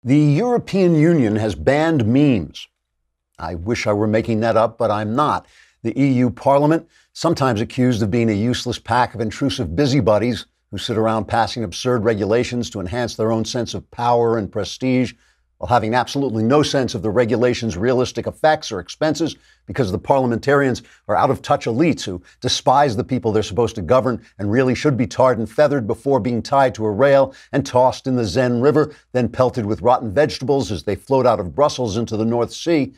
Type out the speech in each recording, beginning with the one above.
The European Union has banned memes. I wish I were making that up, but I'm not. The EU Parliament, sometimes accused of being a useless pack of intrusive busybodies who sit around passing absurd regulations to enhance their own sense of power and prestige, while having absolutely no sense of the regulation's realistic effects or expenses because the parliamentarians are out-of-touch elites who despise the people they're supposed to govern and really should be tarred and feathered before being tied to a rail and tossed in the Zen River, then pelted with rotten vegetables as they float out of Brussels into the North Sea.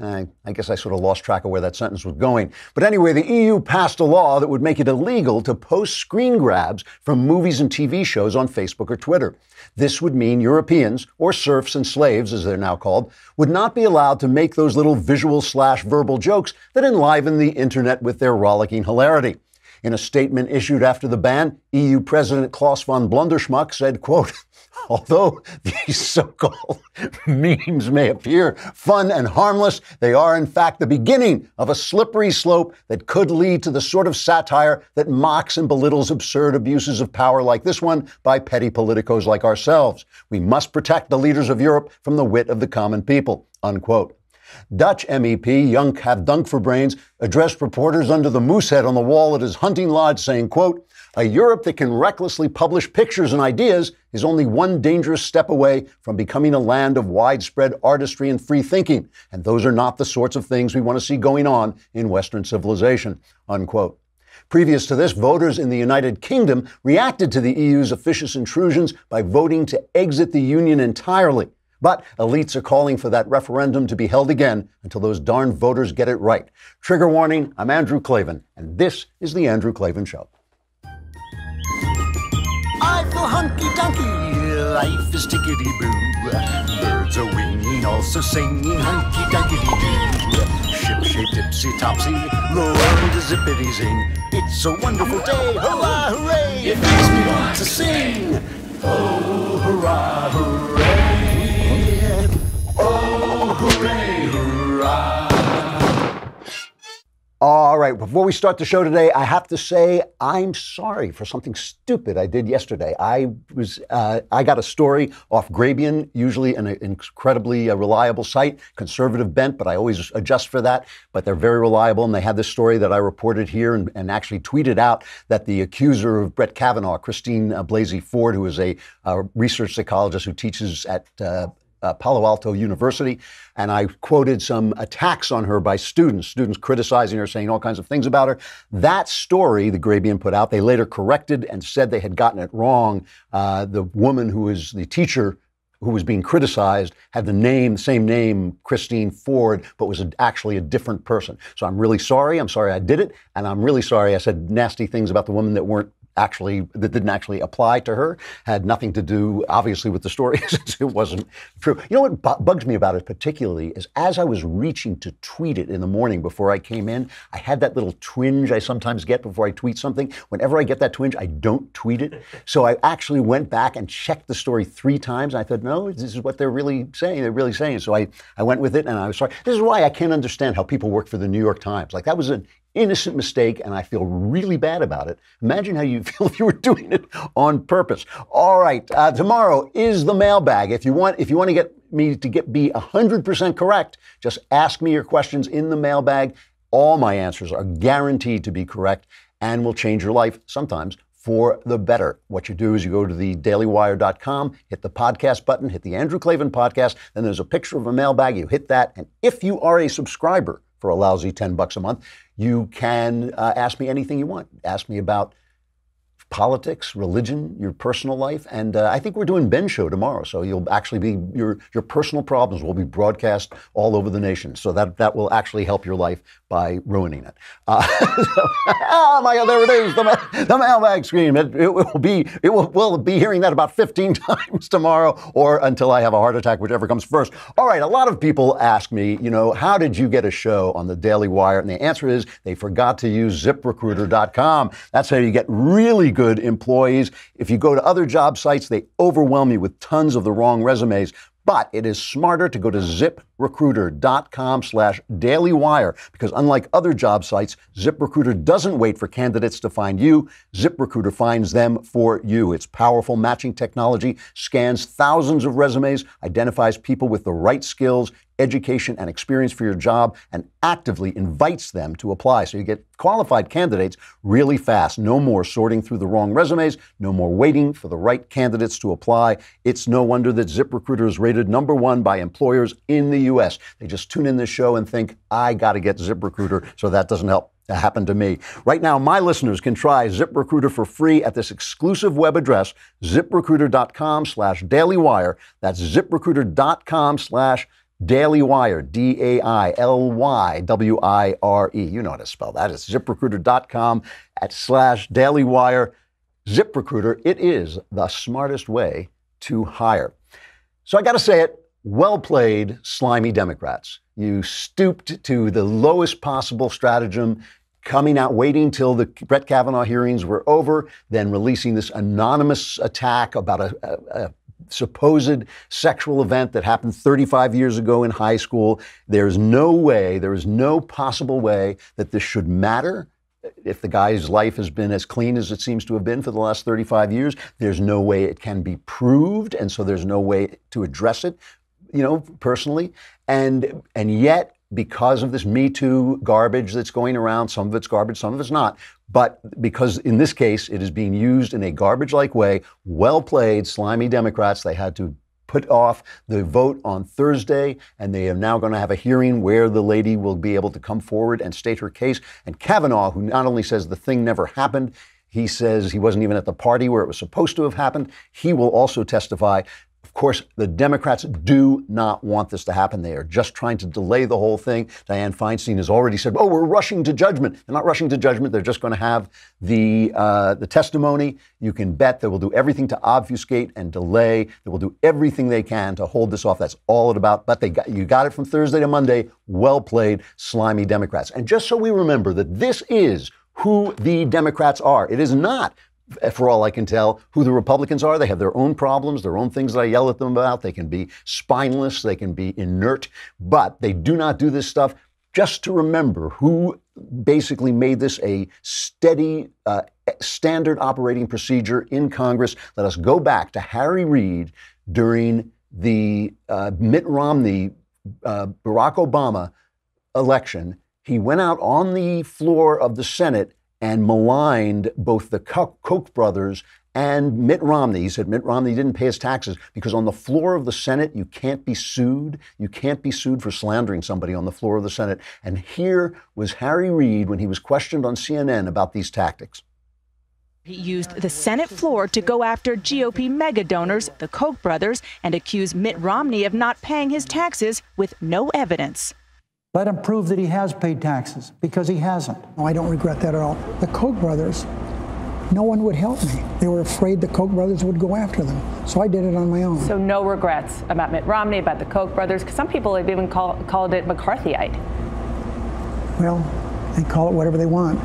I guess I sort of lost track of where that sentence was going. But anyway, the EU passed a law that would make it illegal to post screen grabs from movies and TV shows on Facebook or Twitter. This would mean Europeans, or serfs and slaves as they're now called, would not be allowed to make those little visual/verbal jokes that enliven the internet with their rollicking hilarity. In a statement issued after the ban, EU President Klaus von Blunderschmuck said, quote, "Although these so-called memes may appear fun and harmless, they are in fact the beginning of a slippery slope that could lead to the sort of satire that mocks and belittles absurd abuses of power like this one by petty politicos like ourselves. We must protect the leaders of Europe from the wit of the common people," unquote. Dutch MEP Jonk Have Dunk for Brains addressed reporters under the moose head on the wall at his hunting lodge saying, quote, "A Europe that can recklessly publish pictures and ideas is only one dangerous step away from becoming a land of widespread artistry and free thinking. And those are not the sorts of things we want to see going on in Western civilization," unquote. Previous to this, voters in the United Kingdom reacted to the EU's officious intrusions by voting to exit the union entirely. But elites are calling for that referendum to be held again until those darn voters get it right. Trigger warning, I'm Andrew Klavan, and this is The Andrew Klavan Show. I feel hunky-dunky, life is tickety-boo. Birds are winging, also singing hunky-dunky-doo. Ship-shaped, ipsy-topsy, the world is zippity-zing. It's a wonderful day, hurrah, hooray! It makes me want to sing. Oh, hurrah, hooray! Oh, hooray, hurrah! All right, before we start the show today, I have to say I'm sorry for something stupid I did yesterday. I got a story off Grabian, usually an incredibly reliable site, conservative bent, but I always adjust for that. But they're very reliable, and they had this story that I reported here and actually tweeted out that the accuser of Brett Kavanaugh, Christine Blasey Ford, who is a research psychologist who teaches at Palo Alto University, and I quoted some attacks on her by students criticizing her, saying all kinds of things about her. That story, the Grabian put out, they later corrected and said they had gotten it wrong. The woman who is the teacher who was being criticized had the same name, Christine Ford, but was actually a different person. So I'm really sorry. I'm sorry I did it, and I'm really sorry I said nasty things about the woman that didn't actually apply to her, had nothing to do, obviously, with the story, since it wasn't true. You know what bugs me about it particularly is as I was reaching to tweet it in the morning before I came in, I had that little twinge I sometimes get before I tweet something. Whenever I get that twinge, I don't tweet it. So I actually went back and checked the story 3 times. And I thought, no, this is what they're really saying. They're really saying. So I went with it, and I was sorry. This is why I can't understand how people work for the New York Times. Like, that was an innocent mistake, and I feel really bad about it. Imagine how you feel if you were doing it on purpose. All right, tomorrow is the mailbag. If you want to get me to be 100% correct, just ask me your questions in the mailbag. All my answers are guaranteed to be correct and will change your life, sometimes for the better. What you do is you go to thedailywire.com, hit the podcast button, hit the Andrew Klavan podcast, then there's a picture of a mailbag. You hit that, and if you are a subscriber for a lousy $10 a month, you can ask me anything you want. Ask me about politics, religion, your personal life, and I think we're doing Ben's show tomorrow, so you'll actually be your personal problems will be broadcast all over the nation. So that will actually help your life by ruining it. Oh my God, there it is, the mailbag screen. We'll be hearing that about 15 times tomorrow, or until I have a heart attack, whichever comes first. All right, a lot of people ask me, how did you get a show on the Daily Wire? And the answer is they forgot to use ZipRecruiter.com. That's how you get really good employees. If you go to other job sites, they overwhelm you with tons of the wrong resumes. But it is smarter to go to ZipRecruiter.com. ZipRecruiter.com/dailywire, because unlike other job sites, ZipRecruiter doesn't wait for candidates to find you. ZipRecruiter finds them for you. Its powerful matching technology scans thousands of resumes, identifies people with the right skills, education, and experience for your job, and actively invites them to apply. So you get qualified candidates really fast. No more sorting through the wrong resumes. No more waiting for the right candidates to apply. It's no wonder that ZipRecruiter is rated #1 by employers in the U.S. They just tune in this show and think, I got to get ZipRecruiter so that doesn't happen to me. Right now, my listeners can try ZipRecruiter for free at this exclusive web address, ZipRecruiter.com/dailywire. That's ZipRecruiter.com/dailywire, DAILYWIRE. You know how to spell that. It's ZipRecruiter.com/dailywire. ZipRecruiter, it is the smartest way to hire. So I got to say it, well played, slimy Democrats. You stooped to the lowest possible stratagem, coming out, waiting till the Brett Kavanaugh hearings were over, then releasing this anonymous attack about a supposed sexual event that happened 35 years ago in high school. There's no way, there is no possible way that this should matter. If the guy's life has been as clean as it seems to have been for the last 35 years, there's no way it can be proved. And so there's no way to address it, personally. And yet, because of this Me Too garbage that's going around, some of it's garbage, some of it's not, but because in this case, it is being used in a garbage-like way, well played, slimy Democrats. They had to put off the vote on Thursday, and they are now going to have a hearing where the lady will be able to come forward and state her case. And Kavanaugh, who not only says the thing never happened, he says he wasn't even at the party where it was supposed to have happened. He will also testify. Of course, the Democrats do not want this to happen. They are just trying to delay the whole thing. Dianne Feinstein has already said, oh, we're rushing to judgment. They're not rushing to judgment. They're just going to have the testimony. You can bet they will do everything to obfuscate and delay. They will do everything they can to hold this off. That's all it's about. But you got it from Thursday to Monday. Well played, slimy Democrats. And just so we remember that this is who the Democrats are. It is not, for all I can tell, who the Republicans are. They have their own problems, their own things that I yell at them about. They can be spineless, they can be inert, but they do not do this stuff. Just to remember who basically made this a steady, standard operating procedure in Congress. Let us go back to Harry Reid during the Mitt Romney, Barack Obama election. He went out on the floor of the Senate and maligned both the Koch brothers and Mitt Romney. He said Mitt Romney didn't pay his taxes because on the floor of the Senate, you can't be sued. You can't be sued for slandering somebody on the floor of the Senate. And here was Harry Reid when he was questioned on CNN about these tactics. He used the Senate floor to go after GOP mega donors, the Koch brothers, and accuse Mitt Romney of not paying his taxes with no evidence. Let him prove that he has paid taxes, because he hasn't. No, I don't regret that at all. The Koch brothers, no one would help me. They were afraid the Koch brothers would go after them. So I did it on my own. So no regrets about Mitt Romney, about the Koch brothers? Because some people have even called it McCarthyite. Well, they call it whatever they want.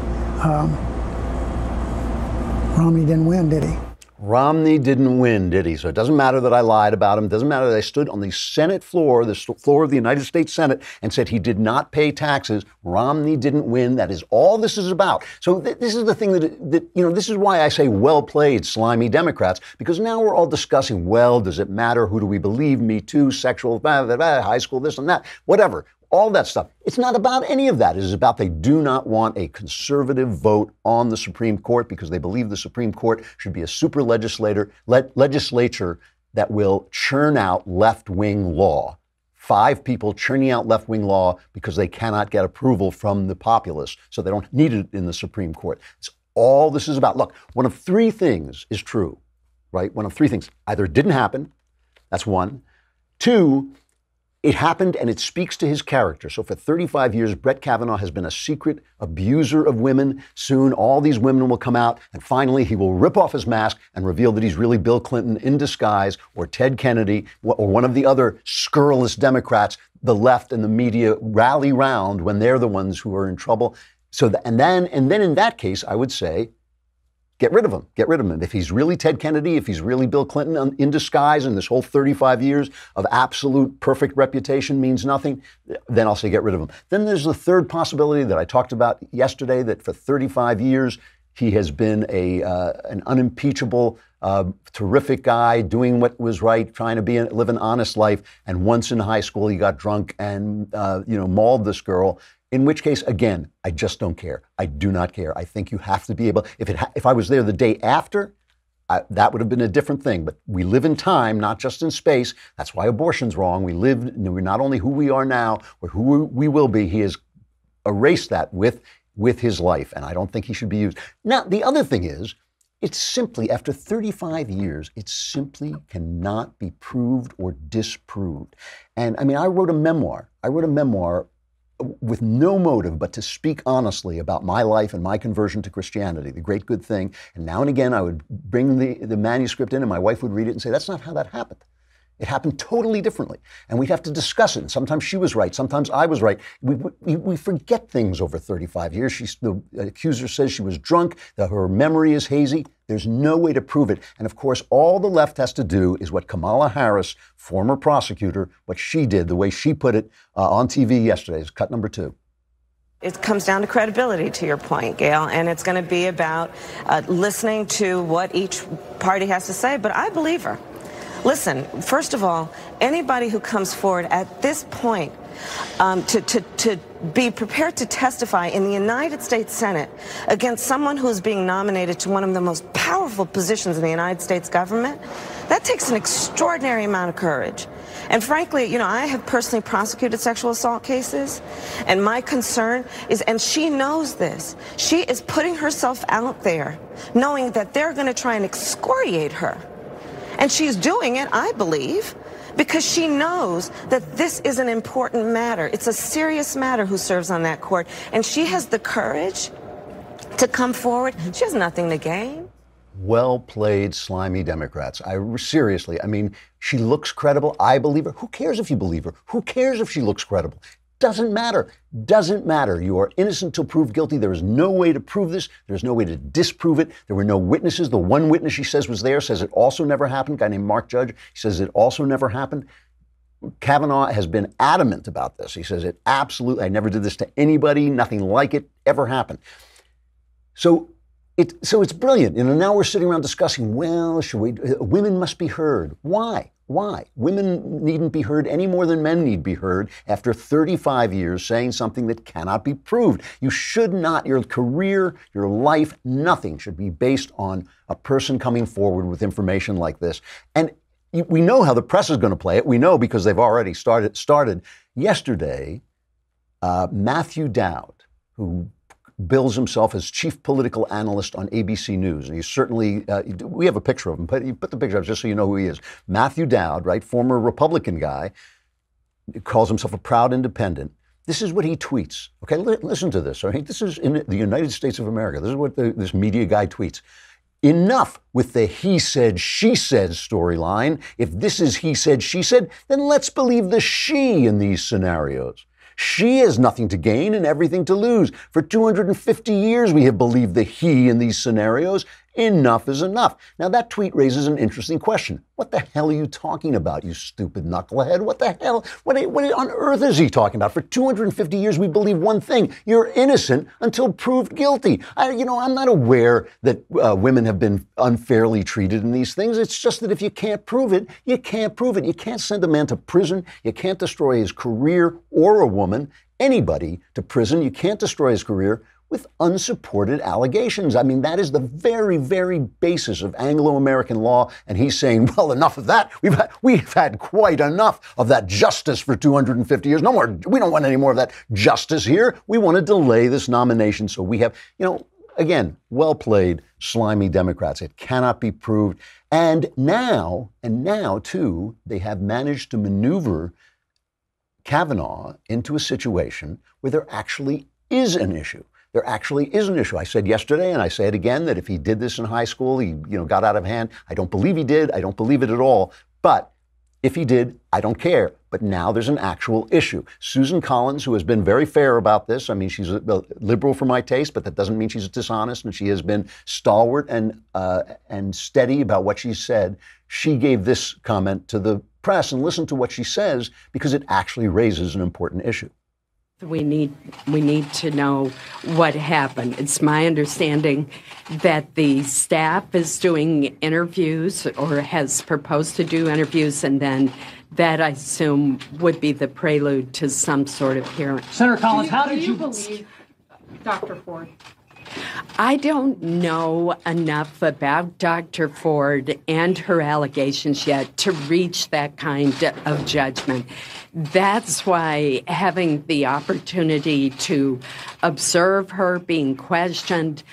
Romney didn't win, did he? Romney didn't win, did he? So it doesn't matter that I lied about him. It doesn't matter that I stood on the Senate floor, the floor of the United States Senate, and said he did not pay taxes. Romney didn't win. That is all this is about. So this is the thing this is why I say well played, slimy Democrats, because now we're all discussing, well, does it matter? Who do we believe? Me Too, sexual, high school, this and that, whatever. All that stuff. It's not about any of that. It is about they do not want a conservative vote on the Supreme Court because they believe the Supreme Court should be a super legislature that will churn out left-wing law. 5 people churning out left-wing law because they cannot get approval from the populace, so they don't need it in the Supreme Court. It's all this is about. Look, one of 3 things is true, right? One of 3 things. Either it didn't happen, that's one. 2, it happened and it speaks to his character. So for 35 years, Brett Kavanaugh has been a secret abuser of women. Soon all these women will come out and finally he will rip off his mask and reveal that he's really Bill Clinton in disguise or Ted Kennedy or one of the other scurrilous Democrats the left and the media rally round when they're the ones who are in trouble. So and then in that case, I would say Get rid of him. Get rid of him. If he's really Ted Kennedy, if he's really Bill Clinton in disguise, and this whole 35 years of absolute perfect reputation means nothing, then I'll say get rid of him. Then there's the third possibility that I talked about yesterday, that for 35 years he has been an unimpeachable, terrific guy, doing what was right, trying to live an honest life. And once in high school, he got drunk and mauled this girl. In which case, again, I just don't care. I do not care. I think you have to be able. If I was there the day after, that would have been a different thing. But we live in time, not just in space. That's why abortion's wrong. We're not only who we are now, or who we will be. He has erased that with his life, and I don't think he should be used. Now, the other thing is, it's simply, after 35 years, it simply cannot be proved or disproved. And I mean, I wrote a memoir with no motive but to speak honestly about my life and my conversion to Christianity, the great good thing. And now and again, I would bring the manuscript in, and my wife would read it and say, that's not how that happened. It happened totally differently. And we'd have to discuss it. And sometimes she was right. Sometimes I was right. We forget things over 35 years. The accuser says she was drunk, that her memory is hazy. There's no way to prove it. And of course, all the left has to do is what Kamala Harris, former prosecutor, what she did, the way she put it on TV yesterday, is cut number 2. It comes down to credibility, to your point, Gail, and it's going to be about listening to what each party has to say. But I believe her. Listen, first of all, anybody who comes forward at this point to be prepared to testify in the United States Senate against someone who's being nominated to one of the most powerful positions in the United States government, that takes an extraordinary amount of courage. And frankly, I have personally prosecuted sexual assault cases, and my concern is, and she knows this, she is putting herself out there knowing that they're going to try and excoriate her. And she's doing it, I believe, because she knows that this is an important matter. It's a serious matter who serves on that court. And she has the courage to come forward. She has nothing to gain. Well played, slimy Democrats. Seriously, I mean, she looks credible. I believe her. Who cares if you believe her? Who cares if she looks credible? Doesn't matter. Doesn't matter. You are innocent till proved guilty. There is no way to prove this. There's no way to disprove it. There were no witnesses. The one witness she says was there says it also never happened. A guy named Mark Judge. He says it also never happened. Kavanaugh has been adamant about this. He says it absolutely, I never did this to anybody. Nothing like it ever happened. So it's brilliant. Now we're sitting around discussing, well, women must be heard. Why? Why? Women needn't be heard any more than men need be heard after 35 years saying something that cannot be proved. You should not, your career, your life, nothing should be based on a person coming forward with information like this. And we know how the press is going to play it. We know because they've already started. Yesterday, Matthew Dowd, who bills himself as chief political analyst on ABC News. And he's certainly, we have a picture of him, but you put the picture up just so you know who he is. Matthew Dowd, right, former Republican guy, calls himself a proud independent. This is what he tweets. Okay, listen to this. Right? This is in the United States of America. This is what this media guy tweets. Enough with the he said, she said storyline. If this is he said, she said, then let's believe the she in these scenarios. She has nothing to gain and everything to lose. For 250 years, we have believed the he in these scenarios. Enough is enough. Now, that tweet raises an interesting question. What the hell are you talking about, you stupid knucklehead? What the hell? What on earth is he talking about? For 250 years, we believe one thing. You're innocent until proved guilty. I'm not aware that women have been unfairly treated in these things. It's just that if you can't prove it, you can't prove it. You can't send a man to prison. You can't destroy his career, or a woman, anybody, to prison. You can't destroy his career with unsupported allegations. I mean, that is the very, very basis of Anglo-American law. And he's saying, well, enough of that. We've had quite enough of that justice for 250 years. No more. We don't want any more of that justice here. We want to delay this nomination. So we have, again, well played, slimy Democrats. It cannot be proved. And now too, they have managed to maneuver Kavanaugh into a situation where there actually is an issue. There actually is an issue. I said yesterday, and I say it again, that if he did this in high school, he got out of hand. I don't believe he did. I don't believe it at all. But If he did, I don't care. But now there's an actual issue. Susan Collins, who has been very fair about this, I mean, she's a liberal for my taste, but that doesn't mean she's dishonest, and she has been stalwart and steady about what she said. She gave this comment to the press, and listen to what she says, because it actually raises an important issue. We need to know what happened. It's my understanding that the staff is doing interviews or has proposed to do interviews, and then that, I assume, would be the prelude to some sort of hearing. Senator Collins, how did you believe Dr. Ford? I don't know enough about Dr. Ford and her allegations yet to reach that kind of judgment. That's why having the opportunity to observe her being questioned,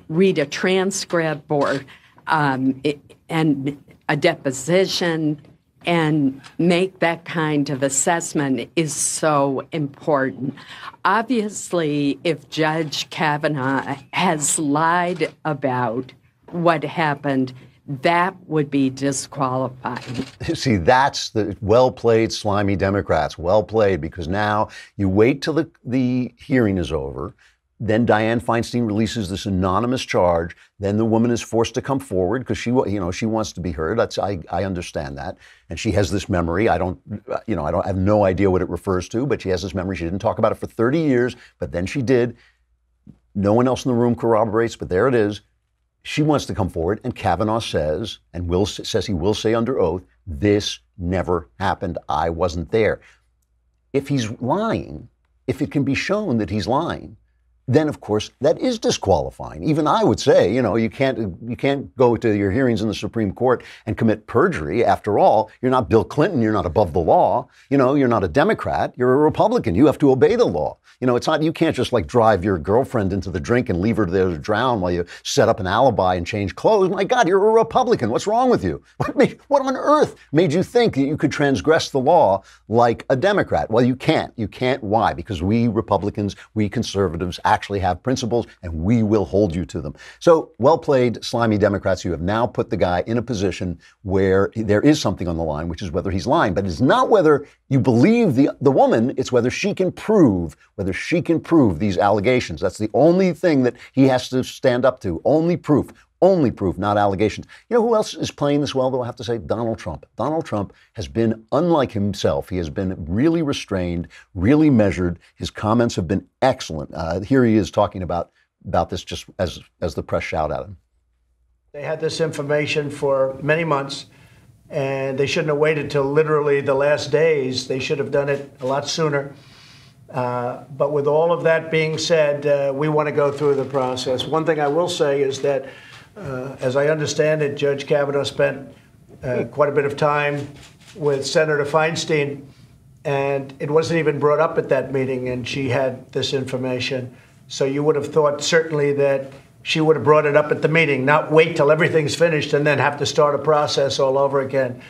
read a transcript or and a deposition, and make that kind of assessment is so important. Obviously, if Judge Kavanaugh has lied about what happened, that would be disqualifying. See, that's the well-played, slimy Democrats. Well played, because now you wait till the hearing is over. Then Dianne Feinstein releases this anonymous charge. Then the woman is forced to come forward because she wants to be heard. I understand that, and she has this memory. I have no idea what it refers to, but she has this memory. She didn't talk about it for 30 years, but then she did. No one else in the room corroborates, but there it is. She wants to come forward, and Kavanaugh says, and says he will say under oath, this never happened. I wasn't there. If he's lying, if it can be shown that he's lying, then, of course, that is disqualifying. Even I would say, you can't go to your hearings in the Supreme Court and commit perjury. After all, you're not Bill Clinton. You're not above the law. You're not a Democrat. You're a Republican. You have to obey the law. It's not, you can't just drive your girlfriend into the drink and leave her there to drown while you set up an alibi and change clothes. My God, you're a Republican. What's wrong with you? What on earth made you think that you could transgress the law like a Democrat? Well, you can't. You can't. Why? Because we Republicans, we conservatives actually have principles, and we will hold you to them. So, well played, slimy Democrats. You have now put the guy in a position where there is something on the line, which is whether he's lying. But it's not whether you believe the woman, it's whether she can prove these allegations. That's the only thing that he has to stand up to. Only proof, not allegations. You know who else is playing this well, though, I have to say? Donald Trump. Donald Trump has been unlike himself. He has been really restrained, really measured. His comments have been excellent. Here he is talking about this just as the press shout at him. They had this information for many months, and they shouldn't have waited till literally the last days. They should have done it a lot sooner. But with all of that being said, we want to go through the process. One thing I will say is that, as I understand it, Judge Kavanaugh spent quite a bit of time with Senator Feinstein, and it wasn't even brought up at that meeting, and she had this information. So you would have thought certainly that she would have brought it up at the meeting, not wait till everything's finished and then have to start a process all over again.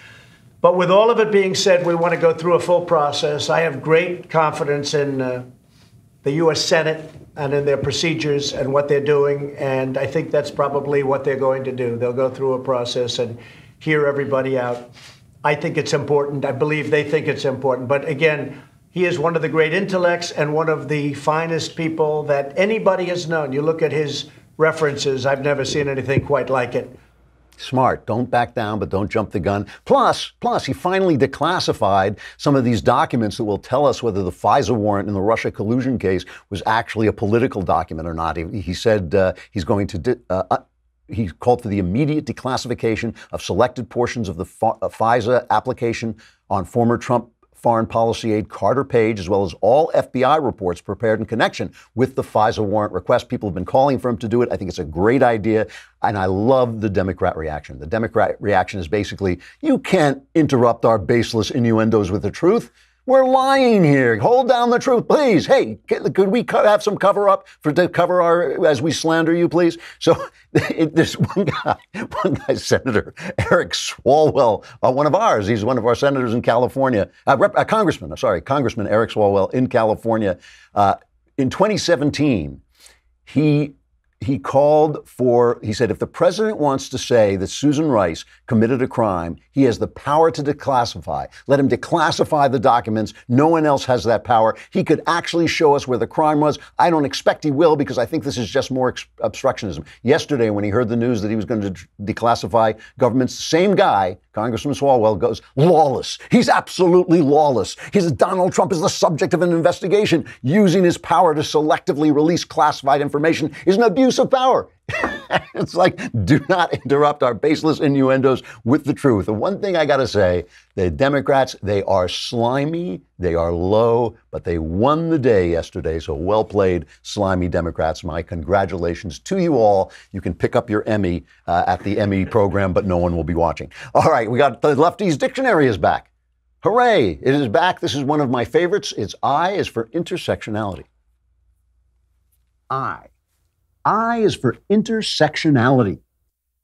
But with all of it being said, we want to go through a full process. I have great confidence in the U.S. Senate and in their procedures and what they're doing, and I think that's probably what they're going to do. They'll go through a process and hear everybody out. I think it's important. I believe they think it's important. But again, he is one of the great intellects and one of the finest people that anybody has known. You look at his references, I've never seen anything quite like it. Smart. Don't back down, but don't jump the gun. Plus, he finally declassified some of these documents that will tell us whether the FISA warrant in the Russia collusion case was actually a political document or not. He said he's going to he called for the immediate declassification of selected portions of the FISA application on former Trump foreign policy aide Carter Page, as well as all FBI reports prepared in connection with the FISA warrant request. People have been calling for him to do it. I think it's a great idea, and I love the Democrat reaction. The Democrat reaction is basically, you can't interrupt our baseless innuendos with the truth. We're lying here. Hold down the truth, please. Hey, could we have some cover up to cover as we slander you, please? So there's one guy, Senator Eric Swalwell, one of ours. He's one of our senators in California, Congressman Eric Swalwell in California. In 2017, he he called for, he said, if the president wants to say that Susan Rice committed a crime, he has the power to declassify. Let him declassify the documents. No one else has that power. He could actually show us where the crime was. I don't expect he will, because I think this is just more obstructionism. Yesterday, when he heard the news that he was going to declassify governments, the same guy, Congressman Swalwell, goes, lawless. He's absolutely lawless. Donald Trump is the subject of an investigation. Using his power to selectively release classified information is an abuse of power. It's like, do not interrupt our baseless innuendos with the truth. The one thing I got to say, the Democrats, they are slimy, they are low, but they won the day yesterday. So well played, slimy Democrats. My congratulations to you all. You can pick up your Emmy at the Emmy program, but no one will be watching. All right, we got the Lefties Dictionary is back. Hooray, it is back. This is one of my favorites. Its I is for intersectionality. I is for intersectionality.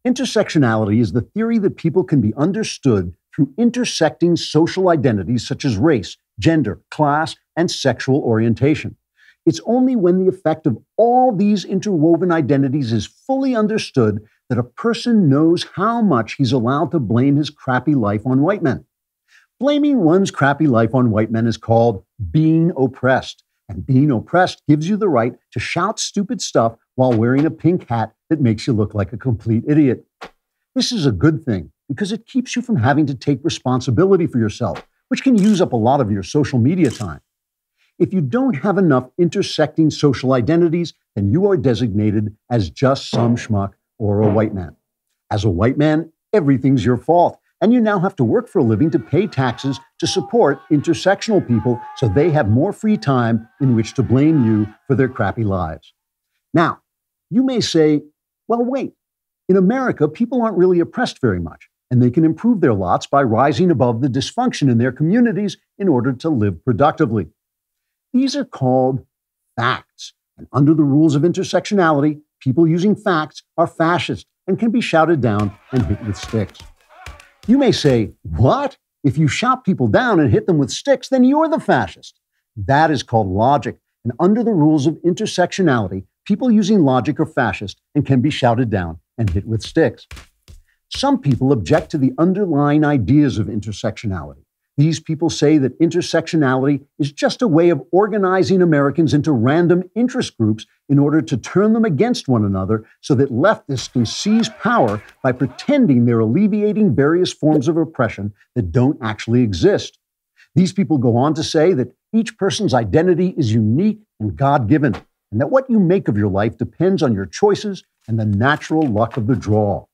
Intersectionality is the theory that people can be understood through intersecting social identities such as race, gender, class, and sexual orientation. It's only when the effect of all these interwoven identities is fully understood that a person knows how much he's allowed to blame his crappy life on white men. Blaming one's crappy life on white men is called being oppressed. And being oppressed gives you the right to shout stupid stuff while wearing a pink hat that makes you look like a complete idiot. This is a good thing because it keeps you from having to take responsibility for yourself, which can use up a lot of your social media time. If you don't have enough intersecting social identities, then you are designated as just some schmuck or a white man. As a white man, everything's your fault. And you now have to work for a living to pay taxes to support intersectional people so they have more free time in which to blame you for their crappy lives. Now, you may say, well, wait, in America, people aren't really oppressed very much, and they can improve their lots by rising above the dysfunction in their communities in order to live productively. These are called facts, and under the rules of intersectionality, people using facts are fascist and can be shouted down and hit with sticks. You may say, what? If you shout people down and hit them with sticks, then you're the fascist. That is called logic. And under the rules of intersectionality, people using logic are fascist and can be shouted down and hit with sticks. Some people object to the underlying ideas of intersectionality. These people say that intersectionality is just a way of organizing Americans into random interest groups in order to turn them against one another so that leftists can seize power by pretending they're alleviating various forms of oppression that don't actually exist. These people go on to say that each person's identity is unique and God-given, and that what you make of your life depends on your choices and the natural luck of the draw.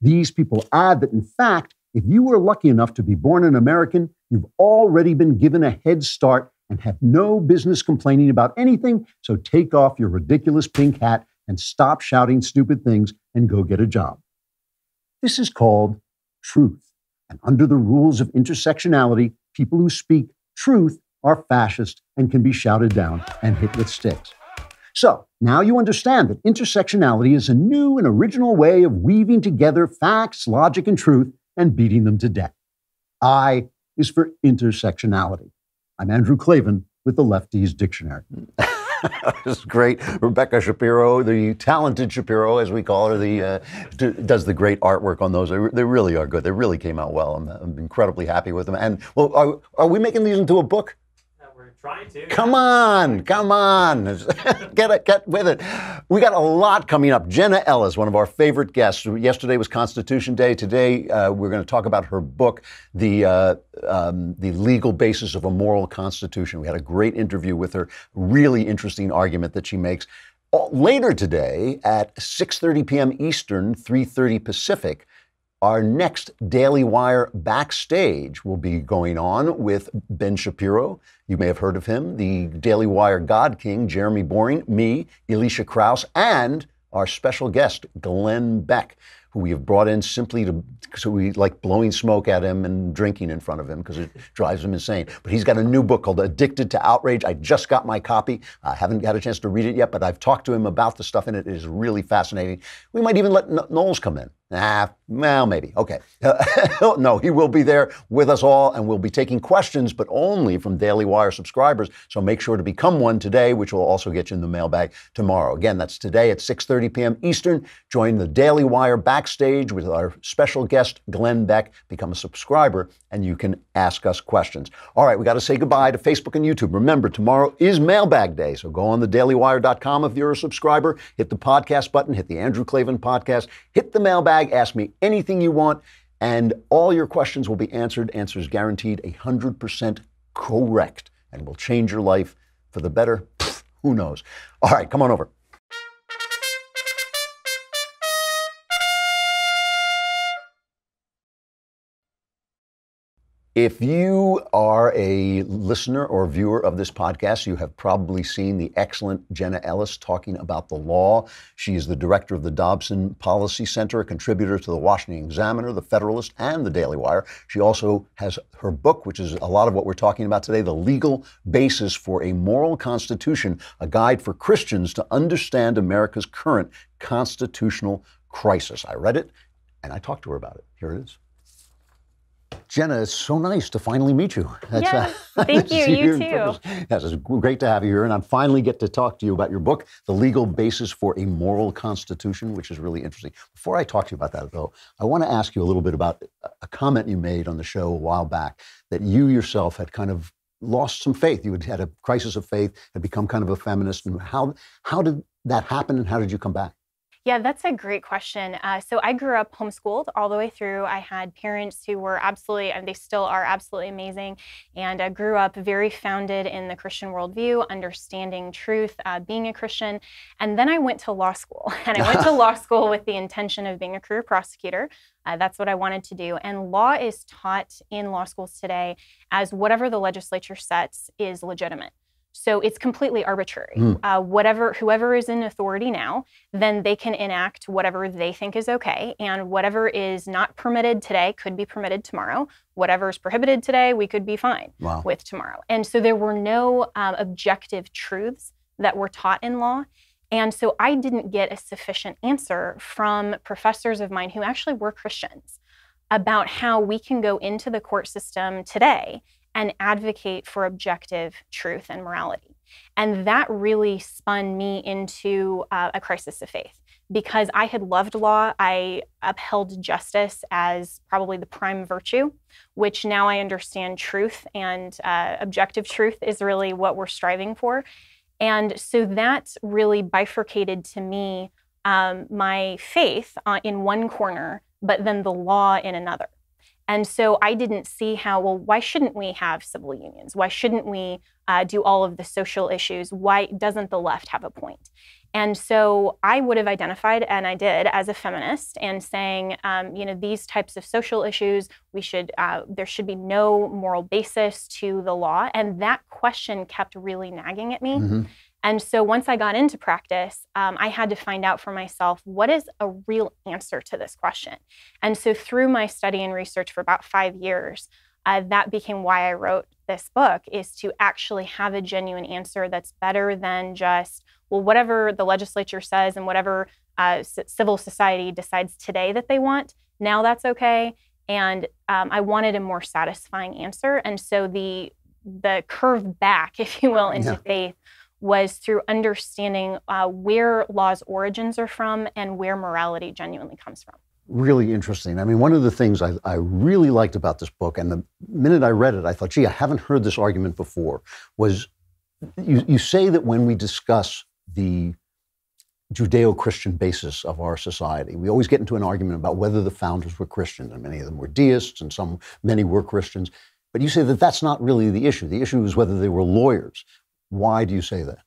These people add that, in fact, if you were lucky enough to be born an American, you've already been given a head start and have no business complaining about anything, so take off your ridiculous pink hat and stop shouting stupid things and go get a job. This is called truth. And under the rules of intersectionality, people who speak truth are fascist and can be shouted down and hit with sticks. So now you understand that intersectionality is a new and original way of weaving together facts, logic, and truth and beating them to death. I is for intersectionality. I'm Andrew Klavan with the Lefties Dictionary. This is great. Rebecca Shapiro, the talented Shapiro, as we call her, does the great artwork on those. They really are good. They really came out well. I'm incredibly happy with them. And, well, are we making these into a book? Trying to. Come on. Get with it. We got a lot coming up. Jenna Ellis, one of our favorite guests. Yesterday was Constitution Day. Today, we're going to talk about her book, The Legal Basis of a Moral Constitution. We had a great interview with her. Really interesting argument that she makes. Later today at 6:30 p.m. Eastern, 3:30 Pacific, our next Daily Wire Backstage will be going on with Ben Shapiro. You may have heard of him. The Daily Wire God King, Jeremy Boring, me, Elisha Krauss, and our special guest, Glenn Beck, who we have brought in simply so we like blowing smoke at him and drinking in front of him because it drives him insane. But he's got a new book called Addicted to Outrage. I just got my copy. I haven't had a chance to read it yet, but I've talked to him about the stuff in it. It is really fascinating. We might even let Knowles come in. Well, maybe. Okay. No, he will be there with us all, and we'll be taking questions, but only from Daily Wire subscribers. So make sure to become one today, which will also get you in the mailbag tomorrow. Again, that's today at 6:30 p.m. Eastern. Join the Daily Wire backstage with our special guest, Glenn Beck. Become a subscriber, and you can ask us questions. All right, we got to say goodbye to Facebook and YouTube. Remember, tomorrow is Mailbag Day, so go on the dailywire.com if you're a subscriber. Hit the podcast button, hit the Andrew Klavan podcast, hit the mailbag. Ask me anything you want, and all your questions will be answered. Answers guaranteed 100% correct, and will change your life for the better. Who knows? All right, come on over. If you are a listener or viewer of this podcast, you have probably seen the excellent Jenna Ellis talking about the law. She is the director of the Dobson Policy Center, a contributor to the Washington Examiner, the Federalist, and the Daily Wire. She also has her book, which is a lot of what we're talking about today, The Legal Basis for a Moral Constitution, a guide for Christians to understand America's current constitutional crisis. I read it, and I talked to her about it. Here it is. Jenna, it's so nice to finally meet you. Yes, thank you. You too. Yes, it's great to have you here, and I finally get to talk to you about your book, The Legal Basis for a Moral Constitution, which is really interesting. Before I talk to you about that, though, I want to ask you a little bit about a comment you made on the show a while back, that you yourself had kind of lost some faith. You had had a crisis of faith, had become kind of a feminist. And how did that happen, and how did you come back? Yeah, that's a great question. So I grew up homeschooled all the way through. I had parents who were absolutely, and they still are absolutely amazing, and I grew up very founded in the Christian worldview, understanding truth, being a Christian. And then I went to law school, and I went to law school with the intention of being a career prosecutor. That's what I wanted to do. And law is taught in law schools today as whatever the legislature sets is legitimate. So it's completely arbitrary. Whoever is in authority now, then they can enact whatever they think is okay, and whatever is not permitted today could be permitted tomorrow. Whatever is prohibited today, we could be fine with tomorrow. And so there were no objective truths that were taught in law. And so I didn't get a sufficient answer from professors of mine who actually were Christians about how we can go into the court system today and advocate for objective truth and morality. And that really spun me into a crisis of faith, because I had loved law. I upheld justice as probably the prime virtue, which now I understand truth and objective truth is really what we're striving for. And so that really bifurcated to me my faith in one corner, but then the law in another. And so I didn't see how, well, why shouldn't we have civil unions? Why shouldn't we do all of the social issues? Why doesn't the left have a point? And so I would have identified, and I did, as a feminist, and saying, these types of social issues, there should be no moral basis to the law. And that question kept really nagging at me. Mm-hmm. And so once I got into practice, I had to find out for myself, what is a real answer to this question? And so through my study and research for about 5 years, that became why I wrote this book, is to actually have a genuine answer that's better than just, well, whatever the legislature says and whatever civil society decides today that they want, now that's okay. And I wanted a more satisfying answer. And so the curve back, if you will, into faith was through understanding where law's origins are from and where morality genuinely comes from. Really interesting. I mean, one of the things I really liked about this book, and the minute I read it, I thought, gee, I haven't heard this argument before, was you say that when we discuss the Judeo-Christian basis of our society, we always get into an argument about whether the founders were Christians, and many of them were deists, and many were Christians. But you say that that's not really the issue. The issue is whether they were lawyers. Why do you say that?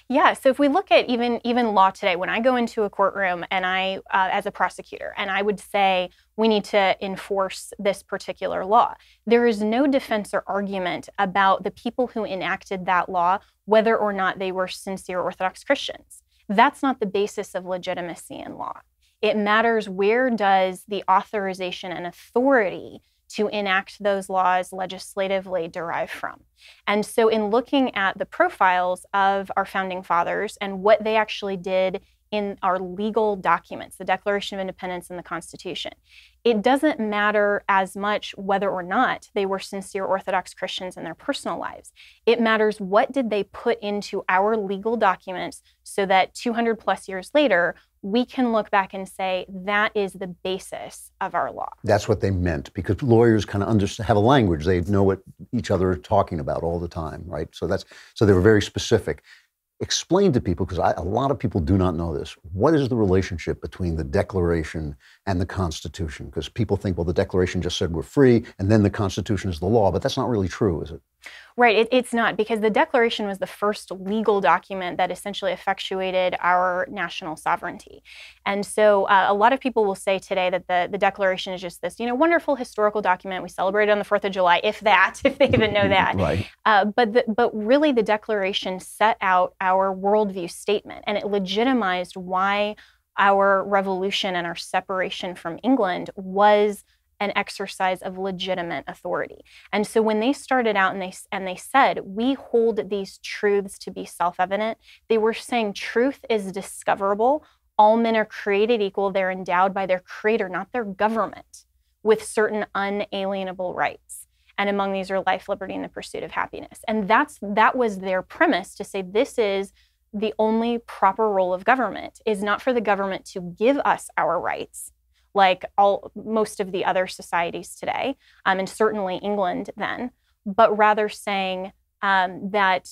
Yeah, so if we look at even law today, when I go into a courtroom and I, as a prosecutor, and I would say we need to enforce this particular law, there is no defense or argument about the people who enacted that law, whether or not they were sincere Orthodox Christians. That's not the basis of legitimacy in law. It matters, where does the authorization and authority to enact those laws legislatively derive from. And so in looking at the profiles of our founding fathers and what they actually did in our legal documents, the Declaration of Independence and the Constitution. It doesn't matter as much whether or not they were sincere Orthodox Christians in their personal lives. It matters what did they put into our legal documents so that 200 plus years later, we can look back and say that is the basis of our law. That's what they meant, because lawyers kind of have a language. They know what each other are talking about all the time, right? So they were very specific. Explain to people, because a lot of people do not know this, what is the relationship between the Declaration and the Constitution? Because people think, well, the Declaration just said we're free, and then the Constitution is the law, but that's not really true, is it? Right, it's not, because the Declaration was the first legal document that essentially effectuated our national sovereignty. And so a lot of people will say today that the Declaration is just this, wonderful historical document. We celebrate it on the 4th of July, if they even know that. Right. But really the Declaration set out our worldview statement, and it legitimized why our revolution and our separation from England was an exercise of legitimate authority. And so when they started out and they said, we hold these truths to be self-evident, they were saying truth is discoverable. All men are created equal. They're endowed by their creator, not their government, with certain unalienable rights. And among these are life, liberty, and the pursuit of happiness. And that was their premise, to say this is the only proper role of government, is not for the government to give us our rights, like most of the other societies today, and certainly England then, but rather saying that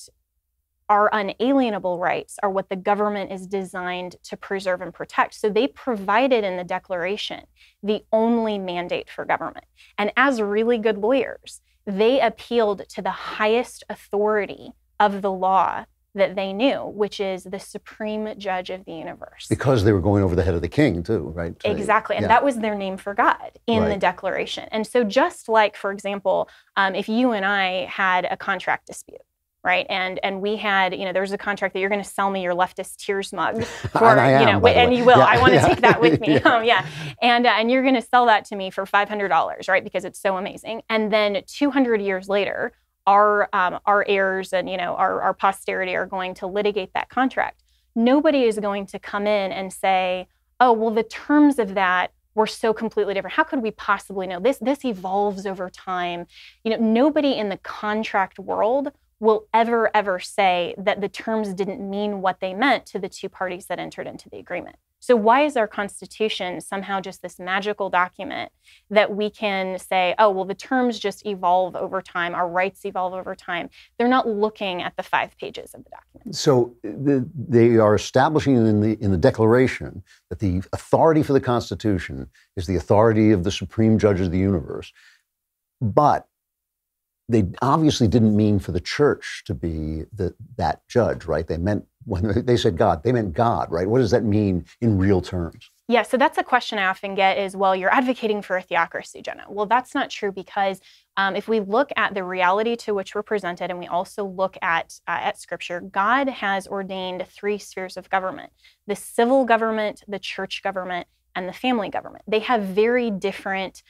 our unalienable rights are what the government is designed to preserve and protect. So they provided in the Declaration the only mandate for government. And as really good lawyers, they appealed to the highest authority of the law that they knew, which is the supreme judge of the universe. Because they were going over the head of the king, too, right? Exactly. And that was their name for God in the Declaration. And so just like, for example, if you and I had a contract dispute, right? And we had, there's a contract that you're going to sell me your Leftist Tears mug for, and you will. Yeah, I want to take that with me. And you're going to sell that to me for $500, right? Because it's so amazing. And then 200 years later, our heirs and our posterity are going to litigate that contract. Nobody is going to come in and say, oh, well, the terms of that were so completely different. How could we possibly know? This evolves over time. Nobody in the contract world will ever say that the terms didn't mean what they meant to the two parties that entered into the agreement. So why is our Constitution somehow just this magical document that we can say, oh, well, the terms just evolve over time, our rights evolve over time? They're not looking at the 5 pages of the document. So they are establishing in the Declaration that the authority for the Constitution is the authority of the supreme judge of the universe. But they obviously didn't mean for the church to be that judge, right? They meant, when they said God, they meant God, right? What does that mean in real terms? Yeah, so that's a question I often get is, well, you're advocating for a theocracy, Jenna. Well, that's not true, because if we look at the reality to which we're presented, and we also look at Scripture, God has ordained 3 spheres of government: the civil government, the church government, and the family government. They have very different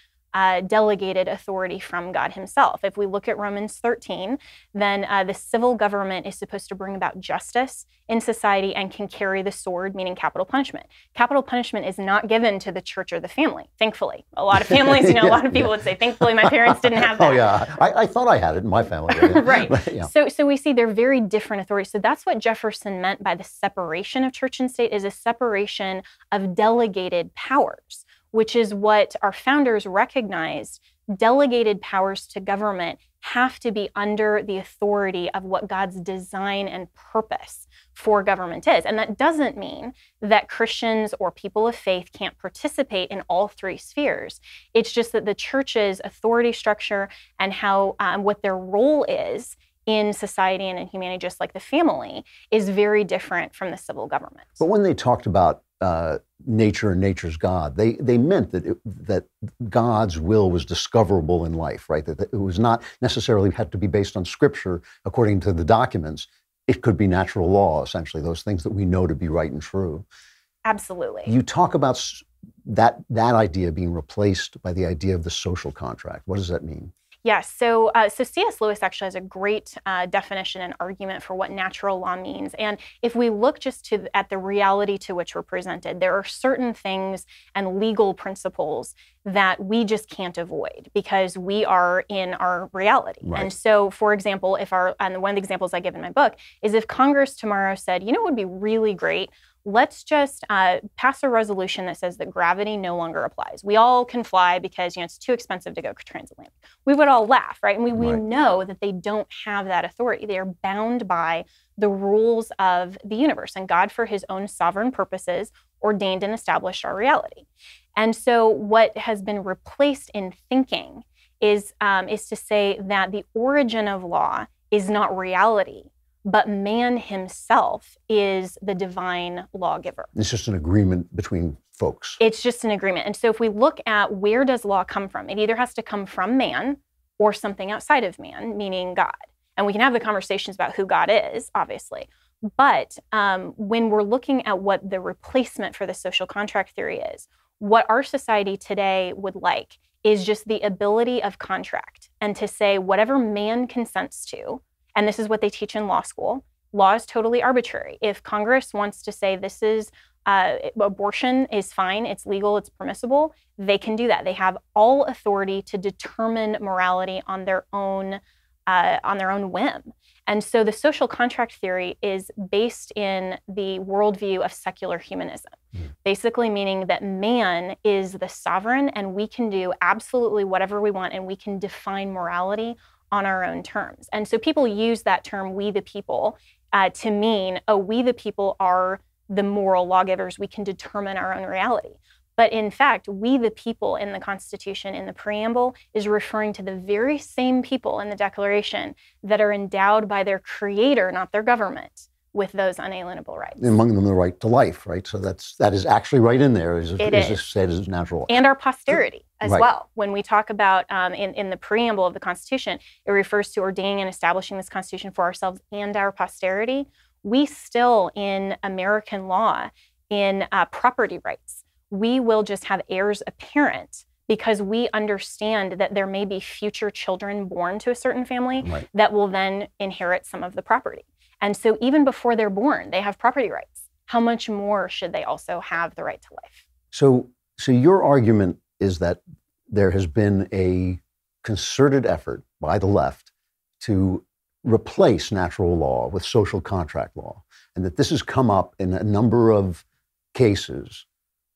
delegated authority from God himself. If we look at Romans 13, then the civil government is supposed to bring about justice in society and can carry the sword, meaning capital punishment. Capital punishment is not given to the church or the family, thankfully. A lot of families, a lot of people would say, thankfully, my parents didn't have that. Oh, yeah. I thought I had it in my family. Right. So we see they're very different authorities. So that's what Jefferson meant by the separation of church and state, is a separation of delegated powers, which is what our founders recognized. Delegated powers to government have to be under the authority of what God's design and purpose for government is. And that doesn't mean that Christians or people of faith can't participate in all 3 spheres. It's just that the church's authority structure and how what their role is in society and in humanity, just like the family, is very different from the civil government. But when they talked about nature and nature's God, they meant that God's will was discoverable in life, right? That it was not necessarily had to be based on Scripture according to the documents. It could be natural law, essentially, those things that we know to be right and true. Absolutely. You talk about that idea being replaced by the idea of the social contract. What does that mean? Yes. So C.S. Lewis actually has a great definition and argument for what natural law means. And if we look just at the reality to which we're presented, there are certain things and legal principles that we just can't avoid because we are in our reality. Right. And so, for example, and one of the examples I give in my book is if Congress tomorrow said, it would be really great, let's just pass a resolution that says that gravity no longer applies. We all can fly because it's too expensive to go transatlantic. We would all laugh, right? And we know that they don't have that authority. They are bound by the rules of the universe, and God, for his own sovereign purposes, ordained and established our reality. And so what has been replaced in thinking is to say that the origin of law is not reality, but man himself is the divine lawgiver. It's just an agreement between folks. It's just an agreement. And so if we look at where does law come from, it either has to come from man or something outside of man, meaning God. And we can have the conversations about who God is, obviously. But when we're looking at what the replacement for the social contract theory is, what our society today would like is just the ability of contract and to say whatever man consents to. And this is what they teach in law school. Law is totally arbitrary. If Congress wants to say this is abortion is fine, it's legal, it's permissible, they can do that. They have all authority to determine morality on their own whim. And so the social contract theory is based in the worldview of secular humanism, basically meaning that man is the sovereign and we can do absolutely whatever we want and we can define morality on our own terms. And so people use that term, we the people, to mean, we the people are the moral lawgivers. We can determine our own reality. But in fact, we the people in the Constitution, in the preamble, is referring to the very same people in the Declaration that are endowed by their creator, not their government, with those unalienable rights. Among them, the right to life, right? So that is actually right in there, is said as natural. And our posterity as well. When we talk about, in the preamble of the Constitution, it refers to ordaining and establishing this Constitution for ourselves and our posterity. We still, in American law, in property rights, we will just have heirs apparent because we understand that there may be future children born to a certain family that will then inherit some of the property. And so even before they're born, they have property rights. How much more should they also have the right to life? So your argument is that there has been a concerted effort by the left to replace natural law with social contract law, and that this has come up in a number of cases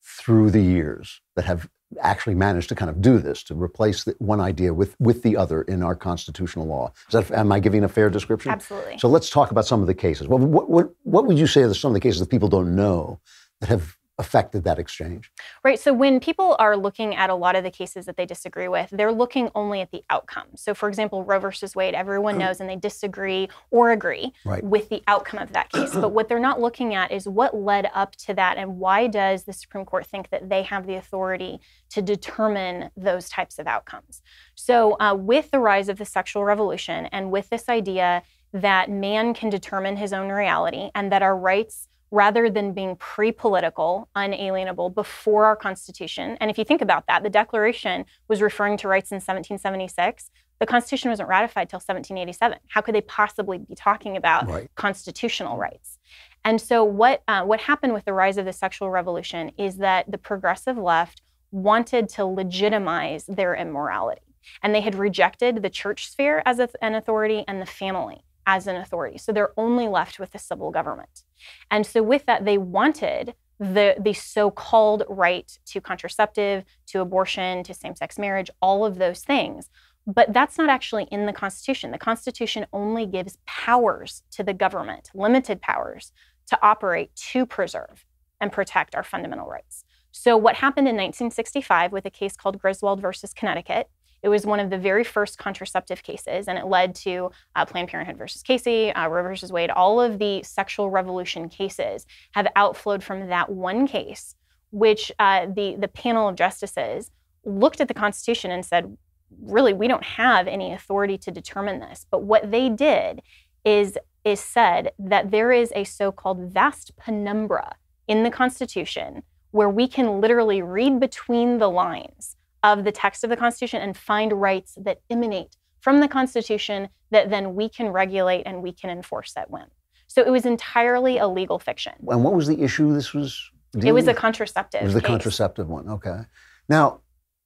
through the years that have actually managed to kind of do this, to replace one idea with the other in our constitutional law. Am I giving a fair description? Absolutely. So let's talk about some of the cases. Well, what would you say are some of the cases that people don't know that have affected that exchange? Right. So when people are looking at a lot of the cases that they disagree with, they're looking only at the outcome. So for example, Roe versus Wade, everyone knows and they disagree or agree with the outcome of that case. But what they're not looking at is what led up to that and why does the Supreme Court think that they have the authority to determine those types of outcomes. So with the rise of the sexual revolution and with this idea that man can determine his own reality and that our rights, rather than being pre-political, unalienable before our Constitution. And if you think about that, the Declaration was referring to rights in 1776. The Constitution wasn't ratified till 1787. How could they possibly be talking about constitutional rights? And so what happened with the rise of the sexual revolution is that the progressive left wanted to legitimize their immorality. And they had rejected the church sphere as an authority and the family as an authority. So they're only left with the civil government. And so with that, they wanted the so-called right to contraceptive, to abortion, to same-sex marriage, all of those things. But that's not actually in the Constitution. The Constitution only gives powers to the government, limited powers, to operate to preserve and protect our fundamental rights. So what happened in 1965 with a case called Griswold versus Connecticut, it was one of the very first contraceptive cases, and it led to Planned Parenthood versus Casey, Roe versus Wade. All of the sexual revolution cases have outflowed from that one case, which the panel of justices looked at the Constitution and said, really, we don't have any authority to determine this. But what they did is said that there is a so-called vast penumbra in the Constitution where we can literally read between the lines of the text of the Constitution and find rights that emanate from the Constitution that then we can regulate and we can enforce at whim. So it was entirely a legal fiction. And what was the issue this was dealing It was a with? contraceptive It was the case. contraceptive one, okay. Now,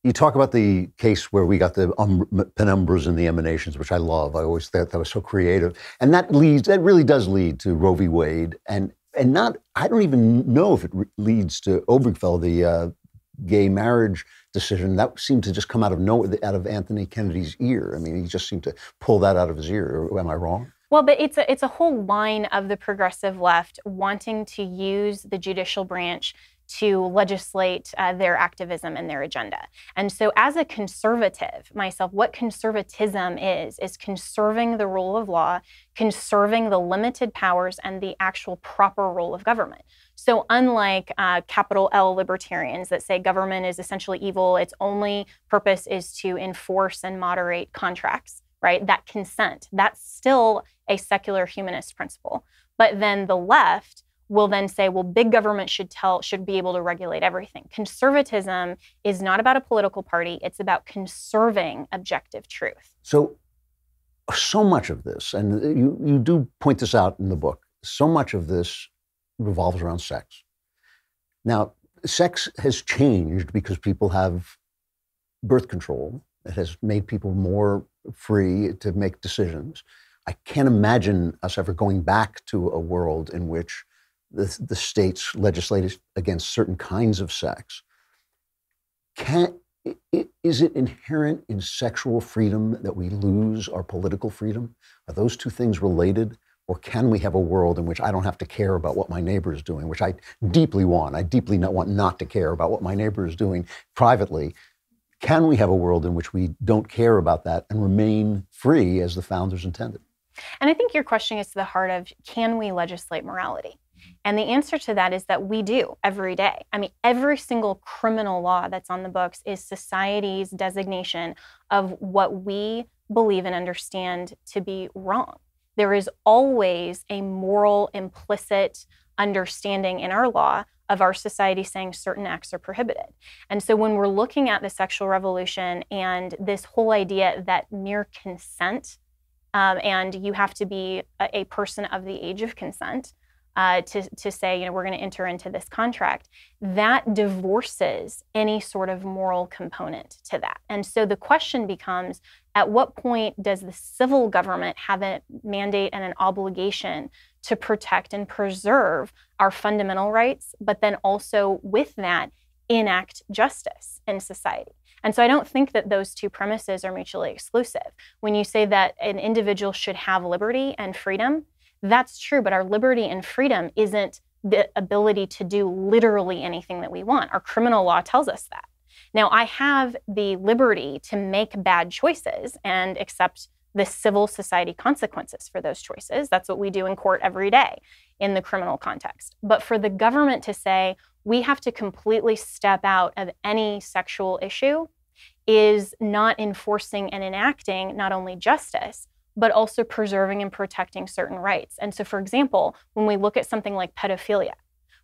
you talk about the case where we got the penumbras and the emanations, which I love. I always thought that was so creative. And that really does lead to Roe v. Wade. And not, I don't even know if it leads to Obergefell, the gay marriage decision. That seemed to just come out of nowhere, out of Anthony Kennedy's ear. I mean, he just seemed to pull that out of his ear. Am I wrong? Well, but it's a whole line of the progressive left wanting to use the judicial branch to legislate their activism and their agenda. And so as a conservative myself, what conservatism is conserving the rule of law, conserving the limited powers and the actual proper role of government. So unlike capital L libertarians that say government is essentially evil, its only purpose is to enforce and moderate contracts, right? That consent, that's still a secular humanist principle. But then the left will then say, well, big government should be able to regulate everything. Conservatism is not about a political party. It's about conserving objective truth. So much of this, and you do point this out in the book, so much of this revolves around sex. Now, sex has changed because people have birth control. It has made people more free to make decisions. I can't imagine us ever going back to a world in which the states legislate against certain kinds of sex. Is it inherent in sexual freedom that we lose our political freedom? Are those two things related? Or can we have a world in which I don't have to care about what my neighbor is doing, which I deeply want? I deeply want not to care about what my neighbor is doing privately. Can we have a world in which we don't care about that and remain free as the founders intended? And I think your question is to the heart of, can we legislate morality? And the answer to that is that we do every day. I mean, every single criminal law that's on the books is society's designation of what we believe and understand to be wrong. There is always a moral implicit understanding in our law of our society saying certain acts are prohibited. And so when we're looking at the sexual revolution and this whole idea that mere consent, and you have to be a person of the age of consent, to say, we're going to enter into this contract, that divorces any sort of moral component to that. And so the question becomes, at what point does the civil government have a mandate and an obligation to protect and preserve our fundamental rights, but then also with that, enact justice in society? And so I don't think that those two premises are mutually exclusive. When you say that an individual should have liberty and freedom, that's true, but our liberty and freedom isn't the ability to do literally anything that we want. Our criminal law tells us that. Now, I have the liberty to make bad choices and accept the civil society consequences for those choices. That's what we do in court every day in the criminal context. But for the government to say we have to completely step out of any sexual issue is not enforcing and enacting not only justice, but also preserving and protecting certain rights. And so, for example, when we look at something like pedophilia,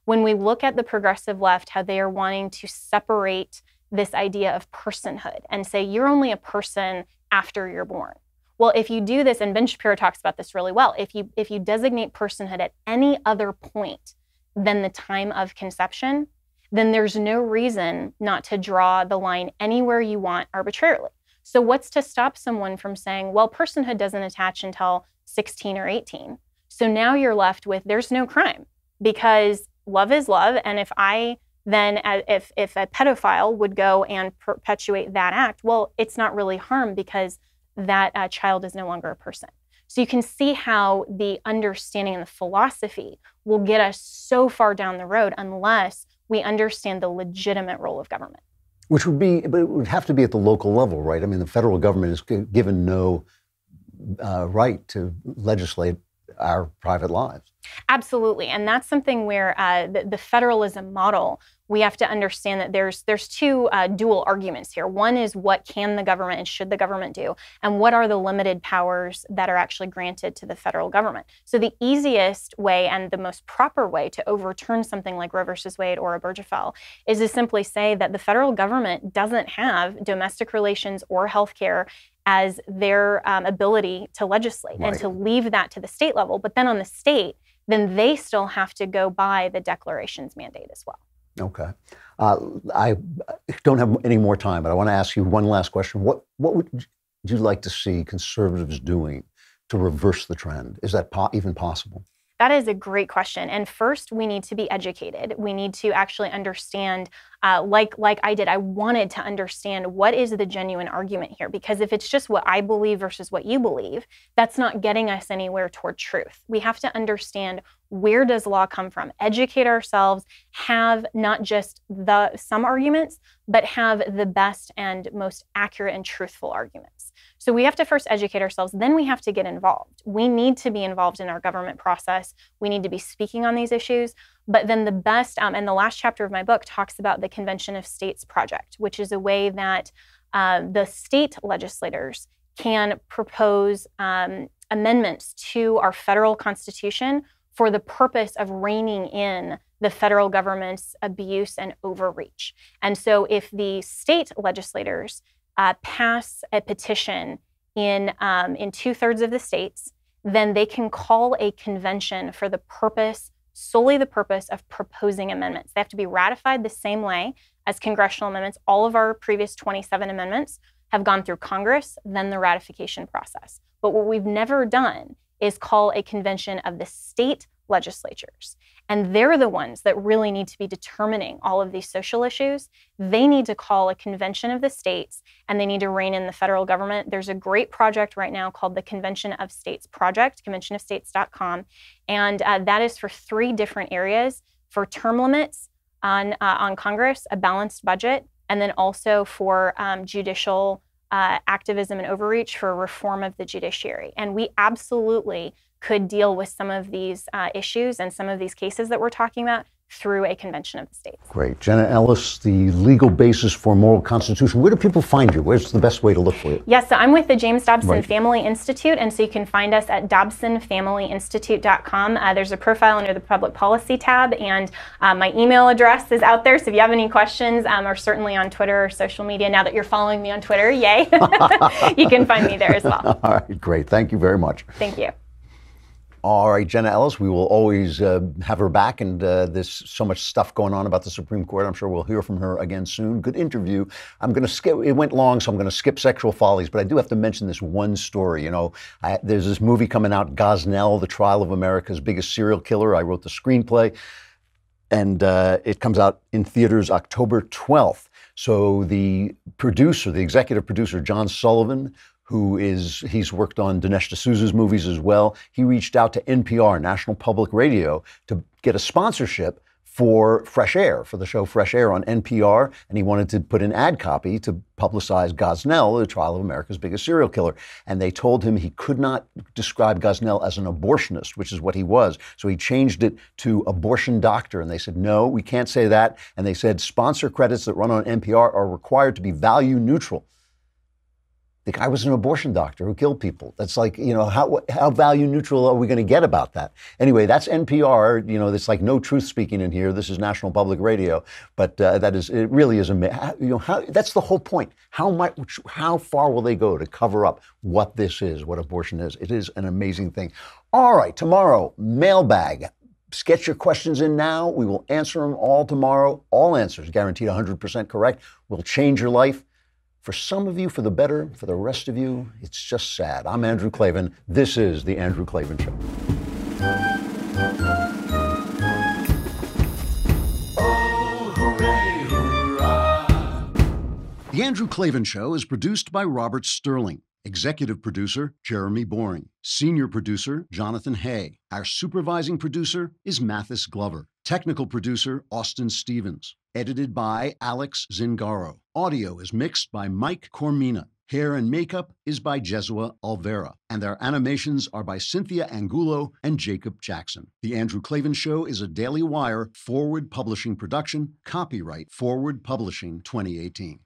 when we look at the progressive left, how they are wanting to separate this idea of personhood and say you're only a person after you're born. Well, if you do this, and Ben Shapiro talks about this really well, if you designate personhood at any other point than the time of conception, then there's no reason not to draw the line anywhere you want arbitrarily. So what's to stop someone from saying, well, personhood doesn't attach until 16 or 18. So now you're left with, there's no crime because love is love. And if a pedophile would go and perpetuate that act, well, it's not really harm because that child is no longer a person. So you can see how the understanding and the philosophy will get us so far down the road unless we understand the legitimate role of government. Which would be, but it would have to be at the local level, right? I mean, the federal government is given no right to legislate our private lives. Absolutely, and that's something where the federalism model, we have to understand that there's two dual arguments here. One is what can the government and should the government do, and what are the limited powers that are actually granted to the federal government. So the easiest way and the most proper way to overturn something like Roe versus Wade or Obergefell is to simply say that the federal government doesn't have domestic relations or healthcare as their ability to legislate and to leave that to the state level. But then on the state, then they still have to go by the declaration's mandate as well. Okay. I don't have any more time, but I want to ask you one last question. What would you like to see conservatives doing to reverse the trend? Is that even possible? That is a great question. And first, we need to be educated. We need to actually understand, like I did, I wanted to understand what is the genuine argument here. Because if it's just what I believe versus what you believe, that's not getting us anywhere toward truth. We have to understand, where does law come from? Educate ourselves, have not just some arguments, but have the best and most accurate and truthful arguments. So we have to first educate ourselves, then we have to get involved. We need to be involved in our government process. We need to be speaking on these issues. But then the best, and the last chapter of my book talks about the Convention of States Project, which is a way that the state legislators can propose amendments to our federal constitution for the purpose of reining in the federal government's abuse and overreach. And so if the state legislators pass a petition in 2/3 of the states, then they can call a convention for the purpose, solely the purpose of proposing amendments. They have to be ratified the same way as congressional amendments. All of our previous 27 amendments have gone through Congress, then the ratification process. But what we've never done is call a convention of the state legislatures. And they're the ones that really need to be determining all of these social issues. They need to call a convention of the states, and they need to rein in the federal government. There's a great project right now called the Convention of States Project, conventionofstates.com. And that is for 3 different areas: for term limits on Congress, a balanced budget, and then also for judicial activism and overreach, for reform of the judiciary. And we absolutely could deal with some of these issues and some of these cases that we're talking about through a convention of the states. Great. Jenna Ellis, the legal basis for moral constitution. Where do people find you? Where's the best way to look for you? Yes, so I'm with the James Dobson Family Institute, and so you can find us at dobsonfamilyinstitute.com. There's a profile under the public policy tab, and my email address is out there, so if you have any questions, or certainly on Twitter or social media, now that you're following me on Twitter, yay, you can find me there as well. All right, great. Thank you very much. Thank you. All right, Jenna Ellis, we will always have her back, and there's so much stuff going on about the Supreme Court. I'm sure we'll hear from her again soon. Good interview. I'm going to skip, it went long, so I'm going to skip Sexual Follies, but I do have to mention this one story. You know, there's this movie coming out, Gosnell, The Trial of America's Biggest Serial Killer. I wrote the screenplay, and it comes out in theaters October 12th. So the producer, the executive producer, John Sullivan, he's worked on Dinesh D'Souza's movies as well. He reached out to NPR, National Public Radio, to get a sponsorship for Fresh Air, for the show Fresh Air on NPR, and he wanted to put an ad copy to publicize Gosnell, The Trial of America's Biggest Serial Killer. And they told him he could not describe Gosnell as an abortionist, which is what he was. So he changed it to abortion doctor, and they said, no, we can't say that. And they said sponsor credits that run on NPR are required to be value neutral. The guy was an abortion doctor who killed people. That's like, you know, how value neutral are we going to get about that? Anyway, that's NPR. You know, there's like no truth speaking in here. This is National Public Radio. But it really is amazing. You know, that's the whole point. How far will they go to cover up what this is, what abortion is? It is an amazing thing. All right, tomorrow, mailbag. Get your questions in now. We will answer them all tomorrow. All answers guaranteed 100% correct. Will change your life. For some of you, for the better. For the rest of you, it's just sad. I'm Andrew Klavan. This is The Andrew Klavan Show. Oh, hooray, hurrah. The Andrew Klavan Show is produced by Robert Sterling. Executive producer, Jeremy Boring. Senior producer, Jonathan Hay. Our supervising producer is Mathis Glover. Technical producer, Austin Stevens. Edited by Alex Zingaro. Audio is mixed by Mike Cormina. Hair and makeup is by Jesua Alvera. And our animations are by Cynthia Angulo and Jacob Jackson. The Andrew Klavan Show is a Daily Wire Forward Publishing production. Copyright Forward Publishing 2018.